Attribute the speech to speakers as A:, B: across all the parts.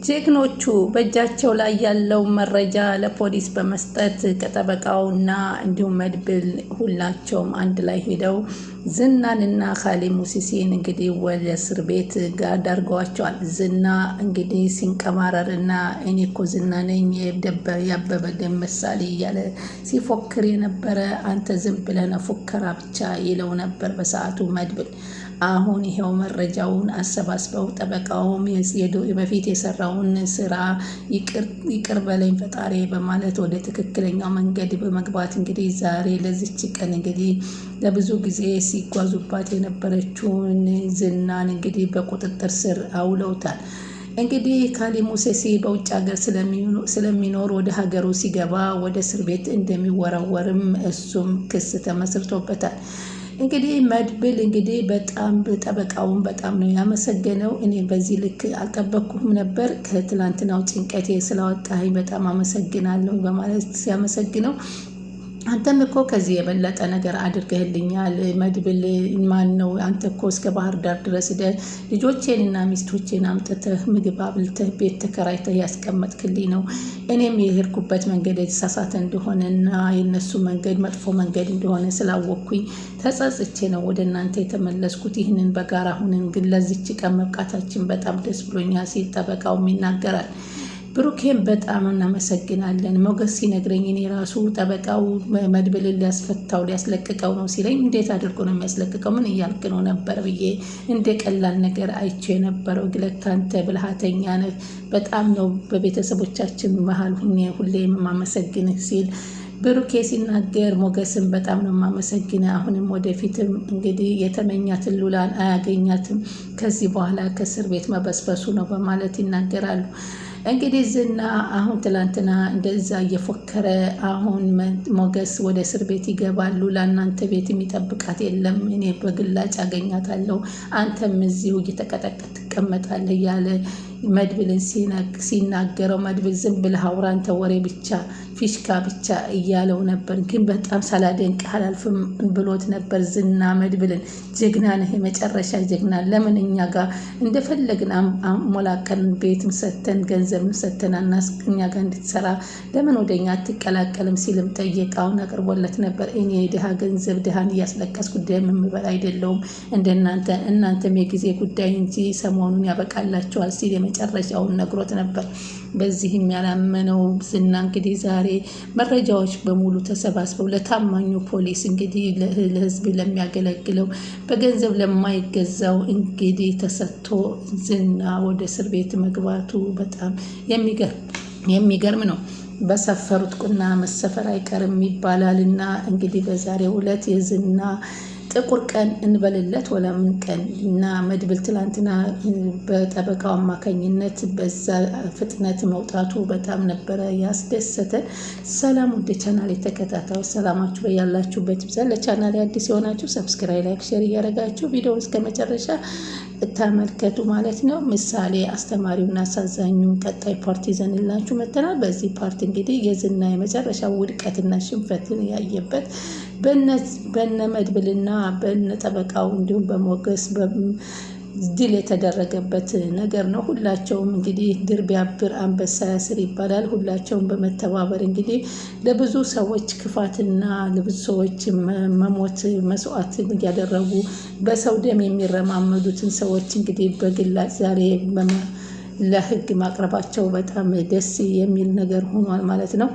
A: ጀግኖቹ በእጃቸው ላይ ያለው መረጃ ለፖሊስ በመስጠት ከጠበቃውና እንዲሁም መድብል ሁላቸውም አንድ ላይ ሄደው ዝናንና ካሌብ ሙሲሲን እንግዲህ ወደ እስር ቤት ጋር ዳርገዋቸዋል። ዝና እንግዲህ ሲንቀማረርና እኔ እኮ ዝና ነኝ ያበበ ምሳሌ እያለ ሲፎክር የነበረ አንተ ዝም ብለህ ፉከራ ብቻ ይለው ነበር በሰዓቱ መድብል። አሁን ይሄው መረጃውን አሰባስበው ጠበቃውም በፊት የሰራውን ስራ ይቅር በለኝ ፈጣሪ በማለት ወደ ትክክለኛው መንገድ በመግባት እንግዲህ ዛሬ ለዚች ቀን እንግዲህ ለብዙ ጊዜ ሲጓዙባት የነበረችውን ዝናን እንግዲህ በቁጥጥር ስር አውለውታል። እንግዲህ ካሌብ ሙሲሲ በውጭ ሀገር ስለሚኖር ወደ ሀገሩ ሲገባ ወደ እስር ቤት እንደሚወረወርም እሱም ክስ ተመስርቶበታል። እንግዲህ መድብል እንግዲህ በጣም ጠበቃውን በጣም ነው ያመሰገነው። እኔ በዚህ ልክ አልጠበቅኩም ነበር፣ ከትላንትናው ጭንቀቴ ስላወጣኝ በጣም አመሰግናለሁ በማለት ሲያመሰግነው አንተም እኮ ከዚህ የበለጠ ነገር አድርገህልኛል መድብል፣ ማን ነው አንተ እኮ እስከ ባህር ዳር ድረስ ልጆቼንና ሚስቶቼን አምጥተህ ምግብ አብልተህ ቤት ተከራይተህ ያስቀመጥክልኝ ነው። እኔም የሄድኩበት መንገድ የተሳሳተ እንደሆነና የነሱ መንገድ መጥፎ መንገድ እንደሆነ ስላወቅኩኝ ተጸጽቼ ነው ወደ እናንተ የተመለስኩት። ይህንን በጋራ ሁነን ግን ለዚች ቀን መብቃታችን በጣም ደስ ብሎኛል ሲል ጠበቃውም ይናገራል። ብሩኬን በጣም እናመሰግናለን። ሞገስ ሲነግረኝ እኔ ራሱ ጠበቃው መድብልን ሊያስፈታው ሊያስለቅቀው ነው ሲለኝ እንዴት አድርጎ ነው የሚያስለቅቀው ምን እያልክ ነው ነበር ብዬ እንደ ቀላል ነገር አይቼ የነበረው ግለት አንተ ብልሃተኛ ነህ፣ በጣም ነው በቤተሰቦቻችን መሀል ሁሌም የማመሰግንህ ሲል ብሩኬ ሲናገር ሞገስን በጣም ነው የማመሰግነ። አሁንም ወደፊትም እንግዲህ የተመኛትን ሉላን አያገኛትም፣ ከዚህ በኋላ ከእስር ቤት መበስበሱ ነው በማለት ይናገራሉ። እንግዲህ ዝና አሁን ትላንትና እንደዛ እየፎከረ አሁን ሞገስ ወደ እስር ቤት ይገባሉ፣ ለእናንተ ቤት የሚጠብቃት የለም፣ እኔ በግላጭ አገኛታለሁ፣ አንተም እዚሁ እየተቀጠቀጥ ትቀመጣለህ እያለ መድብልን ሲናገረው መድብል ዝም ብለህ አውራ አንተ ወሬ ብቻ ፊሽካ ብቻ እያለው ነበር። ግን በጣም ሳላደንቅ አላልፍም ብሎት ነበር ዝና መድብልን። ጀግና ነህ፣ የመጨረሻ ጀግና። ለምን እኛ ጋር እንደፈለግን አሞላቀን ቤትም ሰተን ገንዘብም ሰተን እኛ ጋር እንድትሰራ ለምን ወደኛ አትቀላቀልም ሲልም ጠየቃውን አቅርቦለት ነበር። እኔ ድሃ ገንዘብ ድሃን እያስለቀስኩ ደም የምበላ አይደለውም እንደናንተ፣ እናንተም የጊዜ ጉዳይ እንጂ ሰሞኑን ያበቃላቸዋል ሲል የመጨረሻውን ነግሮት ነበር። በዚህም ያላመነው ዝና እንግዲህ ዛሬ መረጃዎች በሙሉ ተሰባስበው ለታማኙ ፖሊስ እንግዲህ ለሕዝብ ለሚያገለግለው በገንዘብ ለማይገዛው እንግዲህ ተሰጥቶ ዝና ወደ እስር ቤት መግባቱ በጣም የሚገርም ነው። በሰፈሩት ቁና መሰፈር አይቀርም ይባላልና እንግዲህ በዛሬው ዕለት የዝና ጥቁር ቀን እንበልለት ወለምን ቀን እና መድብል ትላንትና በጠበቃው አማካኝነት በዛ ፍጥነት መውጣቱ በጣም ነበረ ያስደሰተ። ሰላም ወደ ቻናል የተከታታዩ ሰላማችሁ በያላችሁበት ይብዛል። ለቻናል አዲስ የሆናችሁ ሰብስክራይብ፣ ላይክ፣ ሼር እያደረጋችሁ ቪዲዮውን እስከ መጨረሻ ተመልከቱ ማለት ነው። ምሳሌ አስተማሪውና አሳዛኙን ቀጣይ ፓርቲ ይዘንላችሁ መጥተናል። በዚህ ፓርቲ እንግዲህ የዝና የመጨረሻ ውድቀትና ሽንፈትን ያየበት በነ መድብልና በነ ጠበቃው እንዲሁም በሞገስ ድል የተደረገበት ነገር ነው። ሁላቸውም እንግዲህ ድር ቢያብር አንበሳ ያስር ይባላል። ሁላቸውም በመተባበር እንግዲህ ለብዙ ሰዎች ክፋትና ለብዙ ሰዎች መሞት መስዋዕት እያደረጉ በሰው ደም የሚረማመዱትን ሰዎች እንግዲህ በግላጭ ዛሬ ለሕግ ማቅረባቸው በጣም ደስ የሚል ነገር ሆኗል ማለት ነው።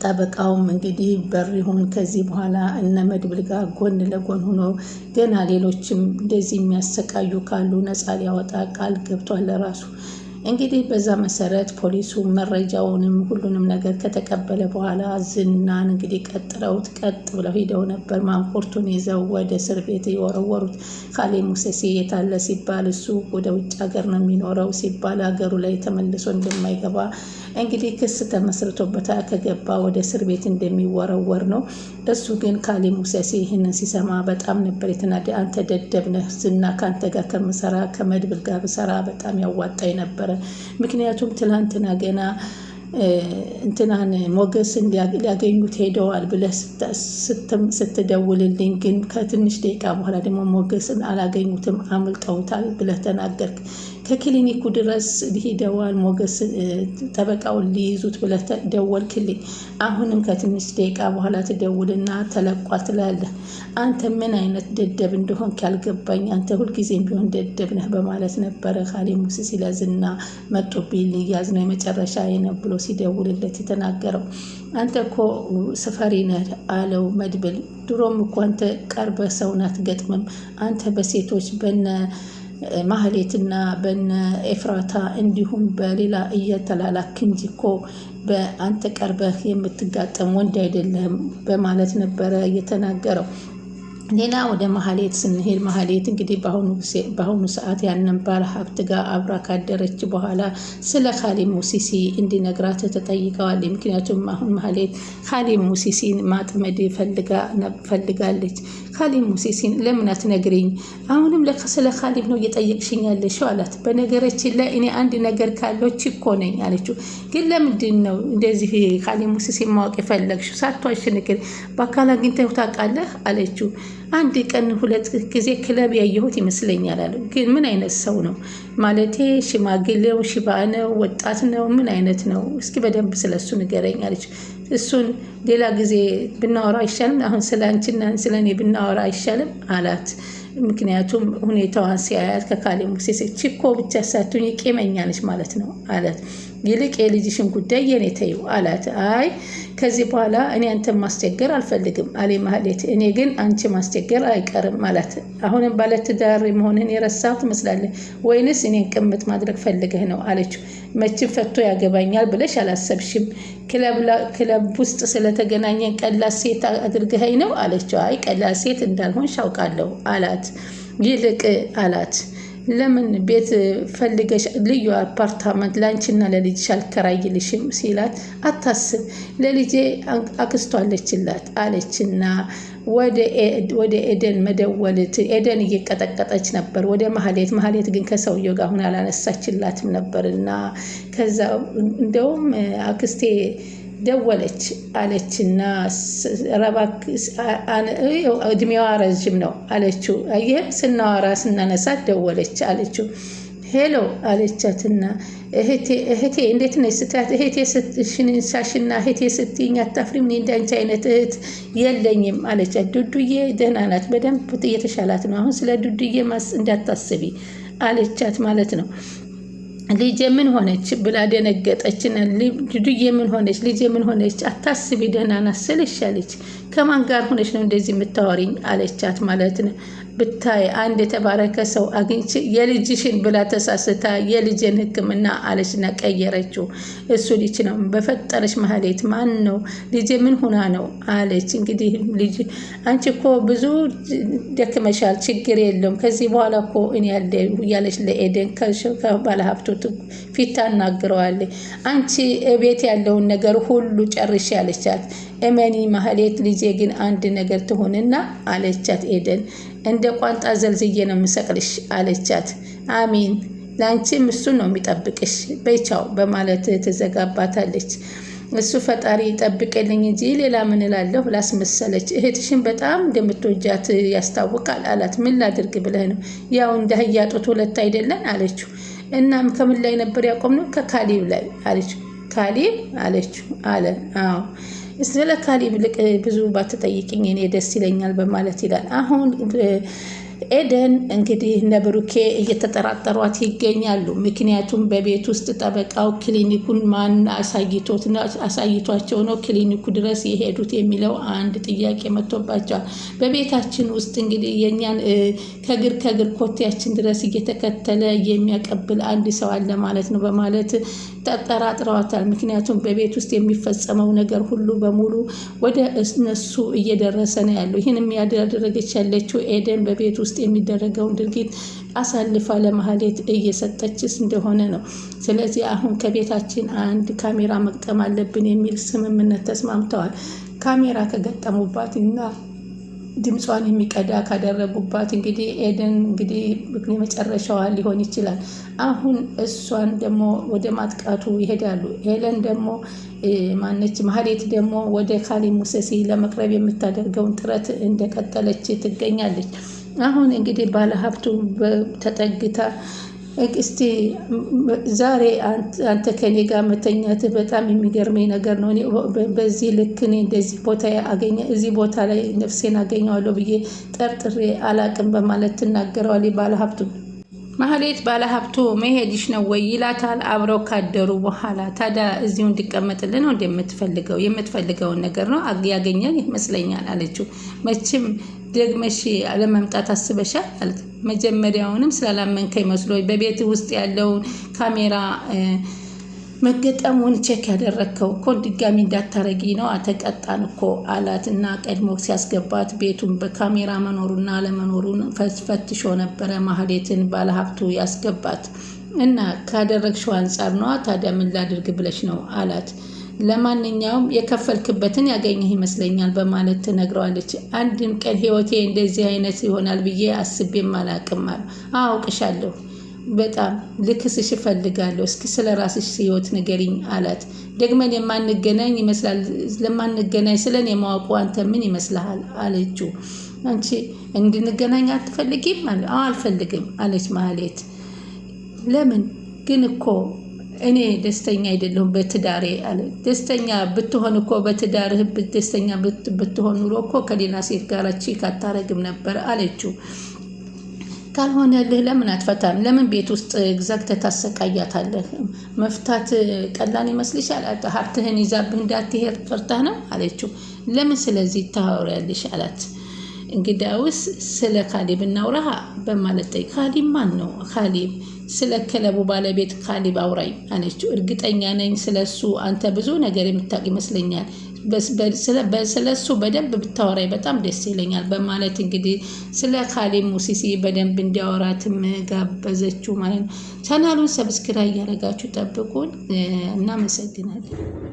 A: ጠበቃውም እንግዲህ በር ይሁን ከዚህ በኋላ እነ መድብል ጋር ጎን ለጎን ሆኖ ገና ሌሎችም እንደዚህ የሚያሰቃዩ ካሉ ነፃ ሊያወጣ ቃል ገብቷል ለራሱ። እንግዲህ በዛ መሰረት ፖሊሱ መረጃውንም ሁሉንም ነገር ከተቀበለ በኋላ ዝናን እንግዲህ ቀጥ ብለው ሄደው ነበር። ማንኮርቱን ይዘው ወደ እስር ቤት የወረወሩት። ካሌብ ሙሲሲ የታለ ሲባል እሱ ወደ ውጭ ሀገር ነው የሚኖረው ሲባል ሀገሩ ላይ ተመልሶ እንደማይገባ እንግዲህ ክስ ተመስርቶበታል። ከገባ ወደ እስር ቤት እንደሚወረወር ነው። እሱ ግን ካሌብ ሙሲሲ ይህንን ሲሰማ በጣም ነበር የተናደ። አንተ ደደብ ነህ፣ ዝና ከአንተ ጋር ከምሰራ ከመድብል ጋር ብሰራ በጣም ያዋጣኝ ነበረ። ምክንያቱም ትላንትና ገና እንትናን ሞገስን ሊያገኙት ሄደዋል ብለህ ስትደውልልኝ ግን ከትንሽ ደቂቃ በኋላ ደግሞ ሞገስን አላገኙትም አምልጠውታል ብለህ ተናገርክ። ከክሊኒኩ ድረስ ሄደዋል። ሞገስ ጠበቃውን ሊይዙት ብለህ ደወልክልኝ። አሁንም ከትንሽ ደቂቃ በኋላ ትደውልና ተለቋል ትላለህ። አንተ ምን አይነት ደደብ እንደሆንክ ያልገባኝ፣ አንተ ሁልጊዜም ቢሆን ደደብ ነህ በማለት ነበረ ካሌብ ሙሲሲ ለዝና መጡብኝ ልያዝ ነው የመጨረሻ ነው ብሎ ሲደውልለት የተናገረው። አንተ እኮ ሰፈሪ ነህ አለው መድብል። ድሮም እኮ አንተ ቀርበህ ሰውን አትገጥምም። አንተ በሴቶች በነ ማህሌትና በነ ኤፍራታ እንዲሁም በሌላ እየተላላክ እንጂ እኮ በአንተ ቀርበህ የምትጋጠም ወንድ አይደለም በማለት ነበረ እየተናገረው። ሌላ ወደ ማህሌት ስንሄድ ማህሌት እንግዲህ በአሁኑ ሰዓት ያንን ባለ ሀብት ጋር አብራ ካደረች በኋላ ስለ ካሌብ ሙሲሲ እንዲነግራት ተጠይቀዋል። ምክንያቱም አሁን ማህሌት ካሌብ ሙሲሲን ማጥመድ ፈልጋለች። ካሌብ ሙሲሲን ለምን አትነግሪኝ? አሁንም ስለ ካሌብ ነው እየጠየቅሽኝ ያለሽው አላት። በነገራችን ላይ እኔ አንድ ነገር ካለው ችኮ ነኝ አለችው። ግን ለምንድን ነው እንደዚህ ካሌብ ሙሲሲን ማወቅ የፈለግሽው? ሳትዋሽ ንገሪኝ። በአካል አግኝተው ታውቃለህ አለችው። አንድ ቀን 2 ጊዜ ክለብ ያየሁት ይመስለኛል አለ። ግን ምን አይነት ሰው ነው? ማለቴ ሽማግሌው ሽባ ነው? ወጣት ነው? ምን አይነት ነው? እስኪ በደንብ ስለሱ ንገረኝ አለች። እሱን ሌላ ጊዜ ብናወራ አይሻልም? አሁን ስለ አንቺና ስለ እኔ ብናወራ አይሻልም አላት። ምክንያቱም ሁኔታዋን ሲያያት ከካሌብ ሙሲሲ ችኮ ብቻ ሳትሆን ቂመኛ ነች ማለት ነው አላት። ይልቅ የልጅሽን ጉዳይ የኔ ተይው አላት። አይ ከዚህ በኋላ እኔ አንተን ማስቸገር አልፈልግም አለ ማህሌት። እኔ ግን አንቺ ማስቸገር አይቀርም አላት። አሁንም ባለትዳር መሆንን የረሳው ትመስላለህ ወይንስ እኔን ቅምጥ ማድረግ ፈልገህ ነው አለችው። መቼም ፈቶ ያገባኛል ብለሽ አላሰብሽም። ክለብ ውስጥ ስለተገናኘን ቀላል ሴት አድርገኸኝ ነው አለችው። አይ ቀላል ሴት እንዳልሆንሽ አውቃለሁ አላት። ይልቅ አላት ለምን ቤት ፈልገሽ ልዩ አፓርታመንት ላንቺና ለልጅሽ አልከራይልሽም ሲላት፣ አታስብ ለልጄ አክስቷለችላት አለችና ወደ ኤደን መደወልት። ኤደን እየቀጠቀጠች ነበር ወደ ማህሌት ግን ከሰውየው ጋር አሁን አላነሳችላትም ነበርና ከዛ እንደውም አክስቴ ደወለች አለችና ረባክ እድሜዋ ረዥም ነው አለችው። አየህ ስናነሳት ደወለች አለችው። ሄሎ አለቻትና እህቴ እንዴት ነሽ ስትላት፣ እህቴ ስትሽንሳሽና እህቴ ስትይኝ አታፍሪም? እኔ እንዳንቺ አይነት እህት የለኝም አለቻት። ዱዱዬ ደህና ናት፣ በደንብ እየተሻላት ነው። አሁን ስለ ዱዱዬ እንዳታስቢ አለቻት ማለት ነው። ልጄ ምን ሆነች ብላ ደነገጠችና፣ ዱዱዬ ምን ሆነች? ልጄ ምን ሆነች? አታስቢ ደህና ናት ስልሽ አለች። ከማን ጋር ሆነች ነው እንደዚህ የምታወሪኝ አለቻት ማለት ነው። ብታይ አንድ የተባረከ ሰው አግኝቼ የልጅሽን ብላ ተሳስታ የልጅን ሕክምና አለችና ቀየረችው። እሱ ልጅ ነው በፈጠረች ማህሌት ማን ነው ልጄ ምን ሆና ነው አለች። እንግዲህ ልጅ አንቺ እኮ ብዙ ደክመሻል፣ ችግር የለውም ከዚህ በኋላ እኮ እኔ ያለ ያለች ለኤደን ከባለሀብቱ ፊት ታናግረዋለች። አንቺ ቤት ያለውን ነገር ሁሉ ጨርሽ ያለቻት። እመኒ ማህሌት ልጄ ግን አንድ ነገር ትሆንና አለቻት ኤደን። እንደ ቋንጣ ዘልዝዬ ነው የምሰቅልሽ አለቻት። አሚን ለአንቺም እሱን ነው የሚጠብቅሽ በይቻው በማለት ትዘጋባታለች። እሱ ፈጣሪ ይጠብቅልኝ እንጂ ሌላ ምን እላለሁ ላስመሰለች። እህትሽን በጣም እንደምትወጃት ያስታውቃል አላት። ምን ላድርግ ብለህ ነው? ያው እንደ አህያ ጡት ሁለት አይደለን አለችው። እናም ከምን ላይ ነበር ያቆምነው? ከካሌብ ላይ አለችው። ካሌብ አለችው አለ። አዎ ስለ ካሌብ ልቅ ብዙ ባትጠይቅኝ እኔ ደስ ይለኛል በማለት ይላል። አሁን ኤደን እንግዲህ እነ ብሩኬ እየተጠራጠሯት ይገኛሉ። ምክንያቱም በቤት ውስጥ ጠበቃው ክሊኒኩን ማን አሳይቷቸው ነው ክሊኒኩ ድረስ የሄዱት የሚለው አንድ ጥያቄ መጥቶባቸዋል። በቤታችን ውስጥ እንግዲህ የእኛን ከግር ኮቴያችን ድረስ እየተከተለ የሚያቀብል አንድ ሰው አለ ማለት ነው በማለት ተጠራጥረዋታል። ምክንያቱም በቤት ውስጥ የሚፈጸመው ነገር ሁሉ በሙሉ ወደ እነሱ እየደረሰ ነው ያለው። ይህን ያደረገች ያለችው ኤደን በቤት ውስጥ የሚደረገውን ድርጊት አሳልፋ ለማህሌት እየሰጠችስ እንደሆነ ነው። ስለዚህ አሁን ከቤታችን አንድ ካሜራ መቅጠም አለብን የሚል ስምምነት ተስማምተዋል። ካሜራ ከገጠሙባት እና ድምጿን የሚቀዳ ካደረጉባት እንግዲህ ኤደን እንግዲህ የመጨረሻዋ ሊሆን ይችላል። አሁን እሷን ደግሞ ወደ ማጥቃቱ ይሄዳሉ። ሄለን ደግሞ ማነች ማህሌት ደግሞ ወደ ካሌብ ሙሲሲ ለመቅረብ የምታደርገውን ጥረት እንደቀጠለች ትገኛለች። አሁን እንግዲህ ባለሀብቱ ተጠግታ እስቲ ዛሬ አንተ ከኔ ጋር መተኛትህ በጣም የሚገርመኝ ነገር ነው። በዚህ ልክ እኔ እንደዚህ ቦታ እዚህ ቦታ ላይ ነፍሴን አገኘዋለሁ ብዬ ጠርጥሬ አላቅም በማለት ትናገረዋለች ባለሀብቱ። ማህሌት ባለሀብቱ መሄድሽ ነው ወይ ይላታል። አብረው ካደሩ በኋላ ታዲያ እዚሁ እንዲቀመጥልን ነው እንደምትፈልገው የምትፈልገውን ነገር ነው ያገኘን ይመስለኛል አለችው። መቼም ደግመሽ ለመምጣት አስበሻል አለት። መጀመሪያውንም ስላላመንከኝ መስሎ በቤት ውስጥ ያለውን ካሜራ መገጠሙን ቼክ ያደረግከው እኮ ድጋሚ እንዳታረጊ ነው ተቀጣን እኮ አላት። እና ቀድሞ ሲያስገባት ቤቱን በካሜራ መኖሩና አለመኖሩን ፈትሾ ነበረ ማህሌትን ባለሀብቱ ያስገባት። እና ካደረግሽው አንጻር ነዋ ታዲያ ምን ላድርግ ብለሽ ነው አላት። ለማንኛውም የከፈልክበትን ያገኘህ ይመስለኛል በማለት ትነግረዋለች። አንድም ቀን ህይወቴ እንደዚህ አይነት ይሆናል ብዬ አስቤም አላቅም አለ። አውቅሻለሁ፣ በጣም ልክስሽ እፈልጋለሁ። እስኪ ስለ ራስሽ ህይወት ንገሪኝ አላት። ደግመን የማንገናኝ ይመስላል። ለማንገናኝ ስለን የማወቁ አንተ ምን ይመስልሃል አለችው። አንቺ እንድንገናኝ አትፈልጊም አለ። አልፈልግም አለች ማህሌት። ለምን ግን እኮ እኔ ደስተኛ አይደለሁም በትዳሬ አለ። ደስተኛ ብትሆን እኮ በትዳርህ ደስተኛ ብትሆን ኑሮ እኮ ከሌላ ሴት ጋር ቺክ አታረግም ነበር አለችው። ካልሆነልህ ለምን አትፈታም? ለምን ቤት ውስጥ ዘግተህ ታሰቃያታለህ? መፍታት ቀላል ይመስልሻል? ሀብትህን ይዛብህ እንዳትሄድ ፈርተህ ነው አለችው። ለምን ስለዚህ ታወሪያለሽ አላት። እንግዳውስ ስለ ካሌብ እናውራ በማለት ጠይቅ። ካሌብ ማን ነው? ካሌብ ስለ ክለቡ ባለቤት ካሌብ አውራኝ አለችው። እርግጠኛ ነኝ ስለሱ አንተ ብዙ ነገር የምታውቅ ይመስለኛል። ስለሱ በደንብ ብታወራኝ በጣም ደስ ይለኛል በማለት እንግዲህ ስለ ካሌብ ሙሲሲ በደንብ እንዲያወራትም ጋበዘችው ማለት ነው። ቻናሉን ሰብስክራይብ እያደረጋችሁ ጠብቁን። እናመሰግናለን።